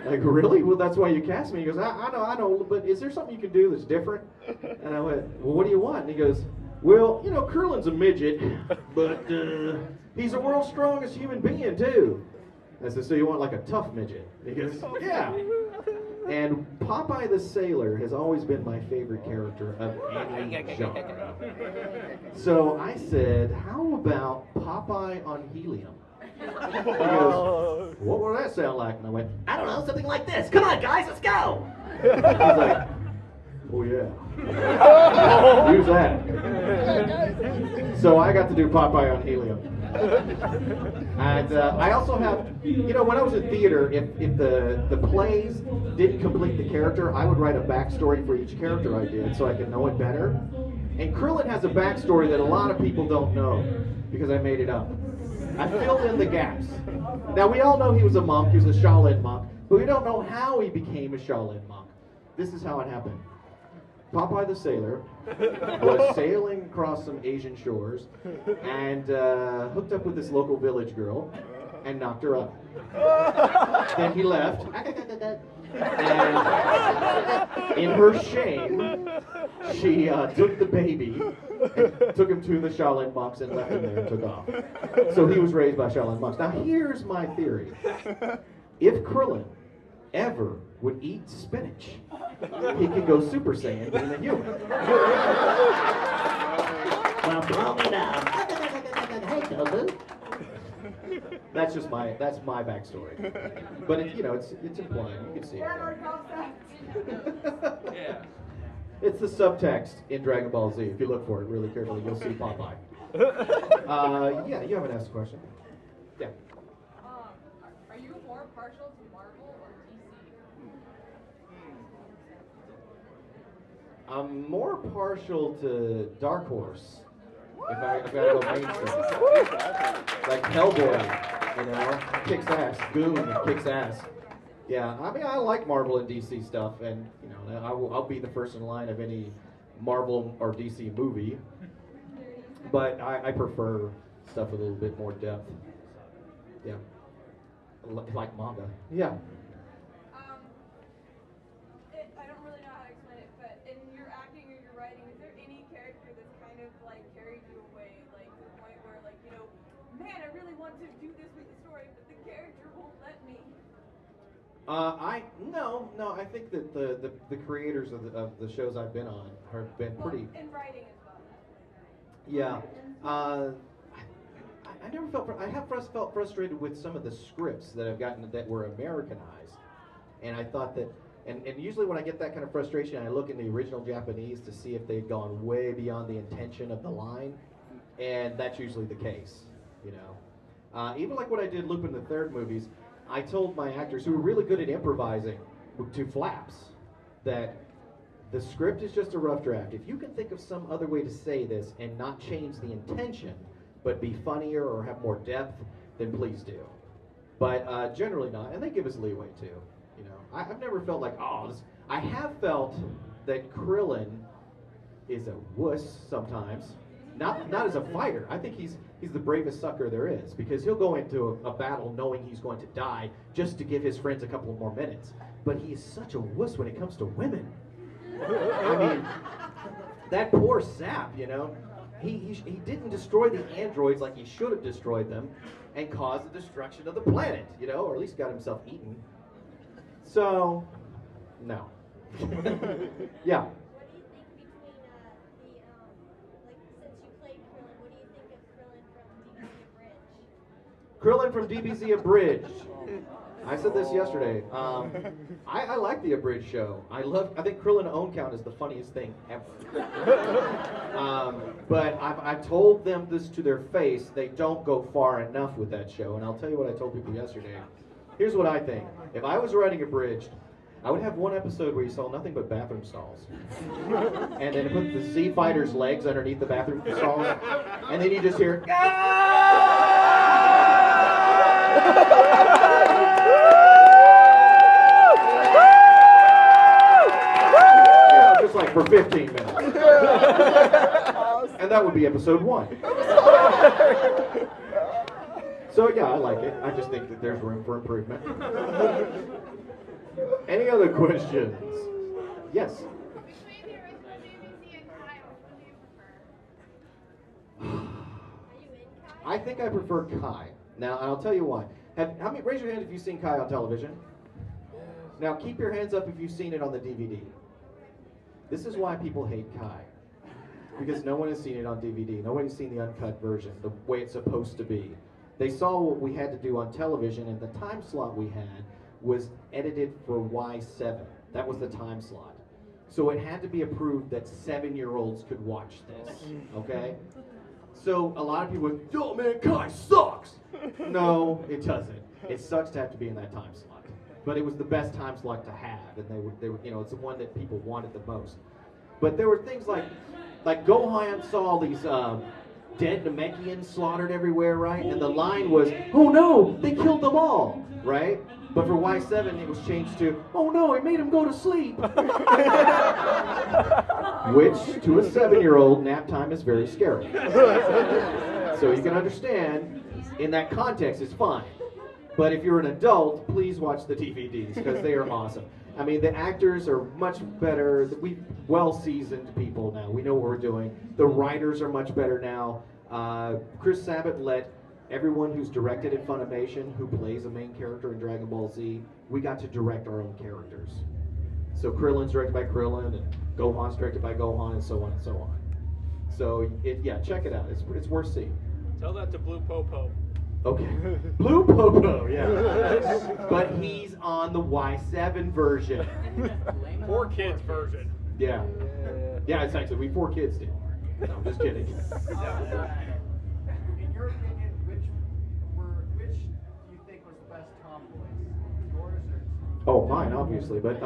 Like, really? Well, that's why you cast me. He goes, I know, but is there something you can do that's different? And I went, well, what do you want? And he goes, well, you know, Curlin's a midget, but he's the world's strongest human being, too. I said, so you want like a tough midget? He goes, yeah. And Popeye the Sailor has always been my favorite character of any genre. So I said, how about Popeye on helium? He goes, what would that sound like? And I went, I don't know, something like this. Come on, guys, let's go. He's like, oh yeah. Use that. So I got to do Popeye on helium. And I also have, you know, when I was in theater, if the plays didn't complete the character, I would write a backstory for each character I did so I could know it better. And Krillin has a backstory that a lot of people don't know because I made it up. I filled in the gaps. Now, we all know he was a monk, he was a Shaolin monk, but we don't know how he became a Shaolin monk. This is how it happened. Popeye the Sailor was sailing across some Asian shores and hooked up with this local village girl and knocked her up. Then he left, and in her shame, she took the baby, and took him to the Shaolin monks and left him there and took off. So he was raised by Shaolin monks. Now here's my theory. If Krillin ever would eat spinach, he could go Super Saiyan being a human. Well, blow me down. Hey, Goku. That's just my backstory. But it, you know, it's implied. You can see it. Yeah. It's the subtext in Dragon Ball Z. If you look for it really carefully, you'll see Popeye. Yeah, you haven't asked a question. Yeah. Are you more partial to Marvel or DC? I'm more partial to Dark Horse. If I gotta go mainstream. Like Hellboy, you know, kicks ass. Goon kicks ass. Yeah, I mean, I like Marvel and DC stuff, and you know, I'll be the first in line of any Marvel or DC movie. But I prefer stuff with a little bit more depth. Yeah, like manga. Yeah. I don't really know how to explain it, but in your acting or your writing, is there any character that's kind of like carried you away, like to the point where, like, you know, man, I really want to do this with the story, but the character won't let me? No. I think that the creators of the shows I've been on have been pretty. In writing as well. Yeah. I never felt. I have felt frustrated with some of the scripts that I've gotten that were Americanized, and I thought that. And usually when I get that kind of frustration, I look in the original Japanese to see if they'd gone way beyond the intention of the line, and that's usually the case, you know. Even like what I did Lupin the Third movies, I told my actors who were really good at improvising to flaps that the script is just a rough draft. If you can think of some other way to say this and not change the intention, but be funnier or have more depth, then please do. But generally not, and they give us leeway too. You know, I've never felt like, I have felt that Krillin is a wuss sometimes. Not as a fighter. I think he's the bravest sucker there is, because he'll go into a battle knowing he's going to die just to give his friends a couple more minutes. But he is such a wuss when it comes to women. I mean, that poor sap, you know. He didn't destroy the androids like he should have destroyed them and caused the destruction of the planet, you know, or at least got himself eaten. So, no. Yeah. What do you think between since you played Krillin, what do you think of Krillin from DBZ Abridged? Krillin from DBZ Abridged. I said this yesterday. I like the Abridged show. I think Krillin Own Count is the funniest thing ever. But I've told them this to their face. They don't go far enough with that show. And I'll tell you what I told people yesterday. Here's what I think. If I was writing Abridged, I would have one episode where you saw nothing but bathroom stalls. And then put the Z Fighter's legs underneath the bathroom stalls. And then you just hear, just like for 15 minutes. And that would be episode 1. So yeah, I like it. I just think that there's room for improvement. Any other questions? Yes. Between the original BBC and Kyle, who do you prefer? Are you in, Kai? I think I prefer Kai. Now, I'll tell you why. How many? Raise your hand if you've seen Kai on television. Now, keep your hands up if you've seen it on the DVD. This is why people hate Kai. Because no one has seen it on DVD. Nobody's seen the uncut version, the way it's supposed to be. They saw what we had to do on television, and the time slot we had was edited for Y7. That was the time slot. So it had to be approved that 7-year-olds could watch this, okay? So a lot of people went, "Yo, man, Kai sucks!" No, it doesn't. It sucks to have to be in that time slot. But it was the best time slot to have, and they were, you know, it's the one that people wanted the most. But there were things like Gohan saw all these dead Namekians slaughtered everywhere, right? And the line was, "Oh no, they killed them all," right? But for Y7, it was changed to, "Oh no, it made him go to sleep." Which, to a 7-year-old, nap time is very scary. So you can understand, in that context, it's fine. But if you're an adult, please watch the DVDs, because they are awesome. I mean, the actors are much better. We've well-seasoned people now. We know what we're doing. The writers are much better now. Chris Sabat let everyone who's directed at Funimation, who plays a main character in Dragon Ball Z, we got to direct our own characters. So Krillin's directed by Krillin, and Gohan's directed by Gohan, and so on and so on. So, yeah, check it out. It's worth seeing. Tell that to Blue Popo. Okay. Blue Popo, yeah. But he's on the Y7 version. 4 kids version. Yeah. Yeah, it's actually, we 4 kids still. No, I'm just kidding. In your opinion, which do you think was the best Tom voice? Yours or? Oh, mine, obviously. But,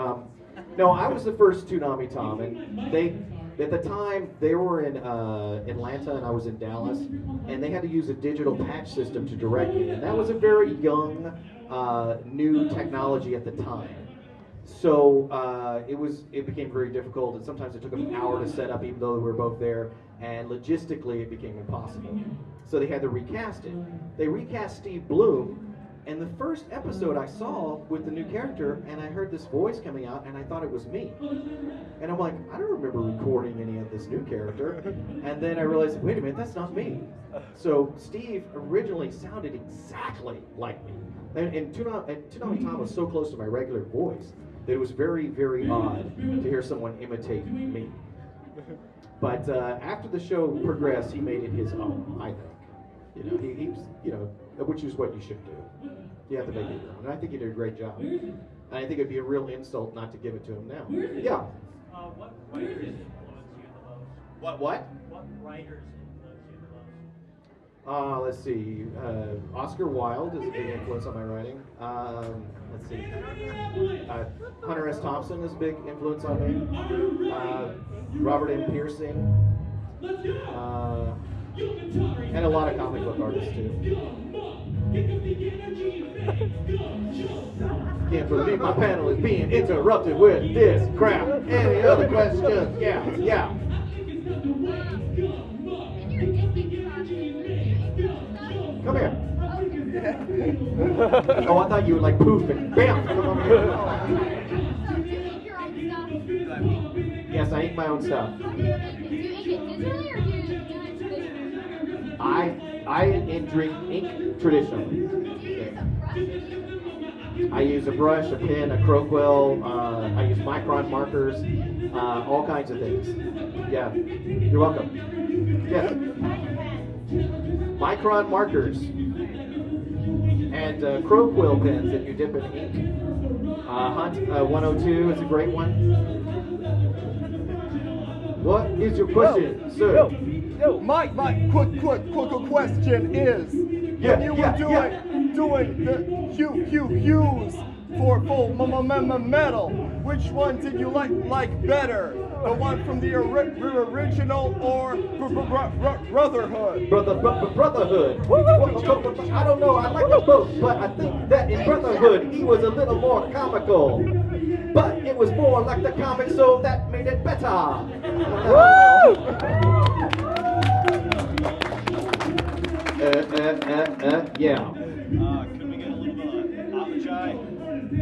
no, I was the first Toonami Tom, and they, at the time, they were in Atlanta and I was in Dallas, and they had to use a digital patch system to direct me, and that was a very young, new technology at the time. So it became very difficult, and sometimes it took an hour to set up, even though we were both there, and logistically it became impossible. So they had to recast it. They recast Steve Bloom. And the first episode I saw with the new character, and I heard this voice coming out, and I thought it was me. And I'm like, I don't remember recording any of this new character. And then I realized, wait a minute, that's not me. So Steve originally sounded exactly like me. And Toonami Tom was so close to my regular voice that it was very, very odd to hear someone imitate me. But after the show progressed, he made it his own, I think. You know, he was, you know, which is what you should do. You have to make it your own. And I think he did a great job. And I think it'd be a real insult not to give it to him now. Yeah. What writers influence you the most? What? What writers influence you the most? Let's see. Oscar Wilde is a big influence on my writing. Let's see. Hunter S. Thompson is a big influence on me. Robert M. Piercing. And a lot of comic book artists too. Can't believe my panel is being interrupted with this crap. Any other questions? Yeah. Come here. Oh, I thought you would like poof and bam. Come over here. Do you ink your own stuff? Yes, I ink my own stuff. Do you ink it digitally or do you do it traditionally? I ink traditionally. Do you use a brush? I use a brush, a pen, a crowquill. I use micron markers, all kinds of things. Yeah, you're welcome. Yes. Micron markers and crowquill pens that you dip in ink. Hunt 102 is a great one. What is your question, sir? Yo, my quick question is, when you were doing the hues for full metal, which one did you like better? The one from the original or Brotherhood? Brotherhood. I don't know. I like them both, but I think that in Brotherhood he was a little more comical. But it was more like the comic, so that made it better. Could Yeah. we get a little bit of apogee?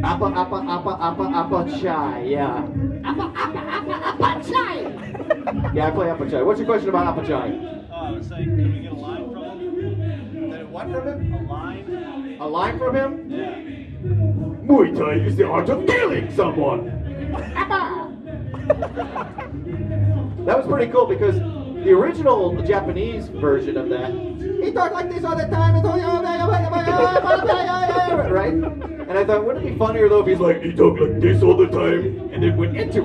Appa chai, yeah. Appa chai! Yeah, I play appa chai. What's your question about appa chai? I was saying, can we get a line from him? What from him? A line? A line from him? Yeah. Muay Thai is the art of killing someone. That was pretty cool because the original Japanese version of that, he talked like this all the time, right? And I thought, wouldn't it be funnier though if he's like, he talked like this all the time, and then went into.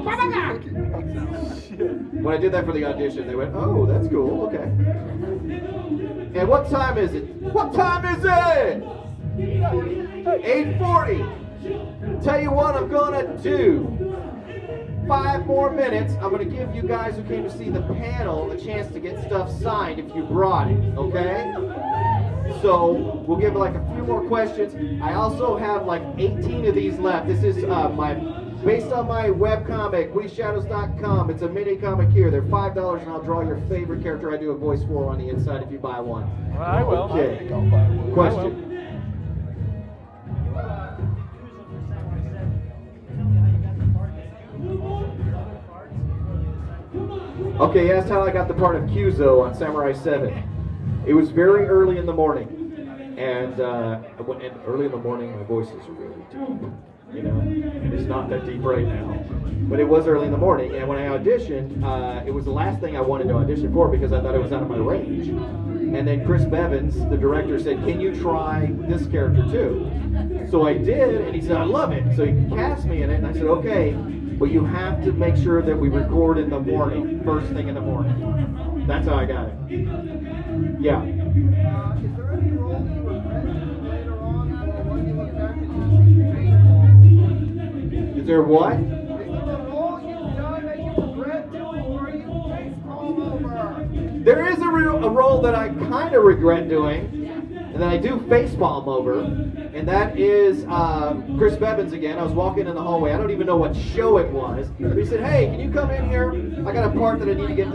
When I did that for the audition, they went, oh, that's cool, okay. And what time is it? What time is it? 8:40. Tell you what I'm gonna do. 5 more minutes. I'm gonna give you guys who came to see the panel a chance to get stuff signed if you brought it, okay? So we'll give like a few more questions. I also have like 18 of these left. This is based on my webcomic, WeShadows.com. It's a mini comic here. They're $5 and I'll draw your favorite character I do a voice for on the inside if you buy one. I will. Okay. I think I'll buy one. Question. Okay, that's how I got the part of Kyuzo on Samurai 7. It was very early in the morning, and early in the morning my voice is really deep. You know, it's not that deep right now, but it was early in the morning. And when I auditioned, it was the last thing I wanted to audition for because I thought it was out of my range. And then Chris Bevins, the director, said, "Can you try this character too?" So I did, and he said, "I love it." So he cast me in it, and I said, "Okay, but you have to make sure that we record in the morning, first thing in the morning." That's how I got it. Yeah. Is there any role you regret later on, or when you look back and you see baseball? Is there what? Is there a role you've done that you regret doing, or you baseball over? There is a role that I kind of regret doing, and that I do facepalm over, and that is Chris Bevins again. I was walking in the hallway. I don't even know what show it was. But he said, "Hey, can you come in here? I got a part that I need to get done."